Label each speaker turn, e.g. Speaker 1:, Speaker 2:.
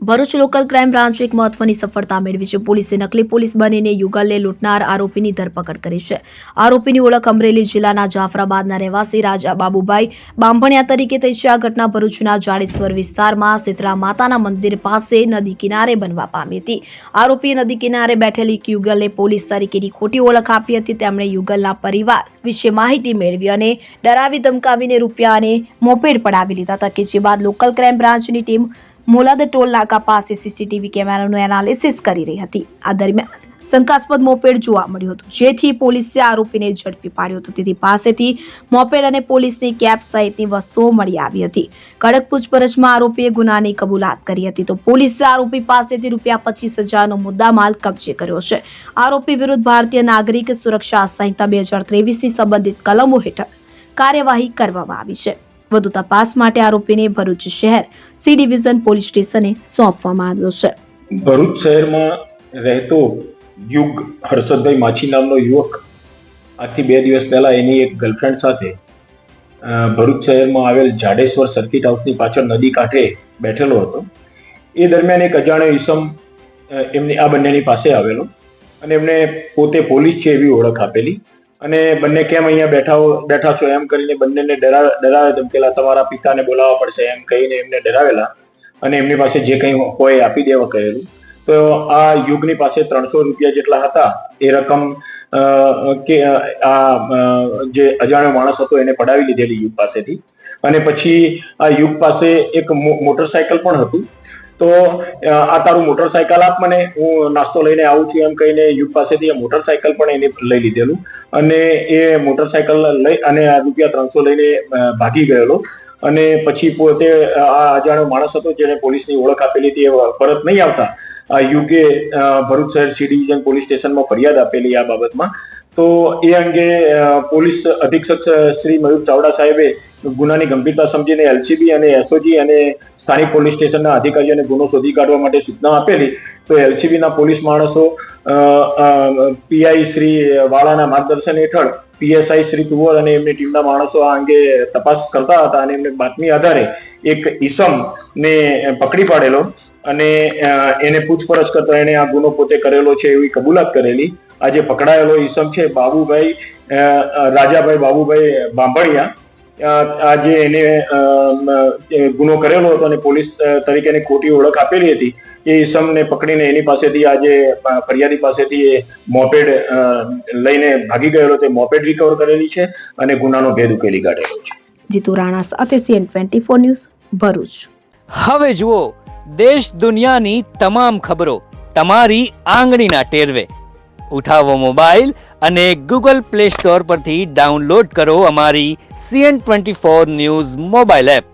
Speaker 1: Bharuch local crime બ્રાન્ચે એક મહત્વની સફળતા મેળવી છે। પોલીસે નકલી પોલીસ બનીને યુગલને લૂંટનાર આરોપીની ધરપકડ કરી છે। આરોપીની ઓળખ અમરેલી જિલ્લાના જાફરાબાદના રહેવાસી રાજા બાબુભાઈ બાંભણિયા તરીકે થઈ છે। આ ઘટના ભરૂચના જાડેશ્વર વિસ્તારમાં શીતળા માતાના મંદિર પાસે નદી કિનારે બનવા પામી હતી। આરોપીએ નદી કિનારે બેઠેલી એક યુગલને પોલીસ તરીકેની ખોટી ઓળખ આપી હતી। તેમણે યુગલના પરિવાર વિશે માહિતી મેળવી અને ડરાવી ધમકાવીને રૂપિયા અને મોપેડ પડાવી લીધા હતા, કે જે બાદ લોકલ ક્રાઇમ બ્રાન્ચની ટીમ મોલાદ ટોલ નાકા પાસે સીસીટીવી કેમેરાનું એનાલિસિસ કરી રહી હતી। આ દરમિયાન શંકાસ્પદ મોપેડ જોવા મળ્યું હતું, જેથી પોલીસે આરોપીને ઝડપી પાડ્યો હતો। તેથી પાસેથી મોપેડ અને પોલીસની કેપ સહિતની વસ્તુઓ મળી આવી હતી। કડક પૂછપરછમાં આરોપીએ ગુનાની કબૂલાત કરી હતી, તો પોલીસે આરોપી પાસેથી રૂપિયા 25,000નો મુદ્દામાલ કબજે કર્યો છે। આરોપી વિરુદ્ધ ભારતીય નાગરિક સુરક્ષા સંહિતા 2023ની સંબંધિત કલમો હેઠળ કાર્યવાહી કરવામાં આવી છે। વધુ તપાસ માટે આરોપીને ભરૂચ શહેર સી ડિવિઝન પોલીસ સ્ટેશને સોંપવામાં આવ્યો છે।
Speaker 2: ભરૂચ શહેરમાં રહેતો યુગ હર્ષદભાઈ માછી નામનો યુવક આજથી 2 દિવસ પહેલા એની એક ગર્લફ્રેન્ડ સાથે ભરૂચ શહેરમાં આવેલ જાડેશ્વર સર્કિટ હાઉસની પાછળ નદી કાંઠે બેઠેલો હતો। એ દરમિયાન એક અજાણ્યો ઈસમ એમની આ બંનેની પાસે આવેલો અને એમને પોતે પોલીસ છે એવી ઓળખ આપેલી અને બંને કેમ અહીંયા બેઠા છો એમ કરીને બંનેને ડરાવે ધમકેલા, તમારા પિતાને બોલાવવા પડશે એમ કહીને એમને ડરાવેલા અને એમની પાસે જે કંઈ હોય આપી દેવા કહેલું। તો આ યુગની પાસે 300 રૂપિયા જેટલા હતા। એ રકમ કે આ જે અજાણ્યો માણસ હતો એને પડાવી લીધેલી યુગ પાસેથી અને પછી આ યુગ પાસે એક મોટરસાયકલ પણ હતું। તો આ તારું મોટરસાયકલ આપ મને, હું નાસ્તો લઈને આવું છું એમ કહીને યુગ પાસેથી આ મોટરસાયકલ પણ એને લઈ લીધેલું અને એ મોટરસાયકલ લઈ અને આ રૂપિયા 300 લઈને ભાગી ગયેલો અને પછી પોતે આ અજાણ્યો માણસ હતો જેને પોલીસની ઓળખ આપેલી હતી એ પરત નહીં આવતા આ યુગે ભરૂચ શહેર સી ડિવિઝન પોલીસ સ્ટેશનમાં ફરિયાદ આપેલી આ બાબતમાં। તો એ અંગે પોલીસ અધિક્ષક શ્રી મયુર ચાવડા સાહેબે ગુનાની ગંભીરતા સમજીને એલસીબી અને એસઓજી અને સ્થાનિક પોલીસ સ્ટેશનના અધિકારીઓને ગુનો શોધી કાઢવા માટે સૂચના આપેલી। તો એલસીબીના પોલીસ માણસો પીઆઈ શ્રી વાળાના માર્ગદર્શન હેઠળ પીએસઆઈ શ્રી તુવર અને એમની ટીમના માણસો આ અંગે તપાસ કરતા હતા અને એમને બાતમી આધારે એક ઈસમને પકડી પાડેલો અને એને પૂછપરછ કરતા એને આ ગુનો પોતે કરેલો છે એવી કબૂલાત કરેલી। આ જે પકડાયેલો ઈસમ છે બાબુભાઈ રાજાભાઈ બાબુભાઈ બાંભણિયા, આજે એને ગુનો કરેલો હતો અને પોલીસ તરીકેની ખોટી ઓળખ આપેલી હતી। એ ઈસમને પકડીને એની પાસેથી આજે ફરિયાદી પાસેથી મોપેડ લઈને ભાગી ગયેલો તે મોપેડ રિકવર કરેલી છે અને ગુનાનો ભેદ ઉકેલી કાઢેલો છે।
Speaker 1: જીતુ રાણા સાથે CN24 ન્યૂઝ ભરૂચ।
Speaker 3: હવે જુઓ દેશ દુનિયાની તમામ ખબરો તમારી આંગળીના ટેરવે। ઉઠાવો મોબાઈલ અને Google Play Store પરથી ડાઉનલોડ કરો અમારી CN24 ન્યૂઝ મોબાઈલ એપ।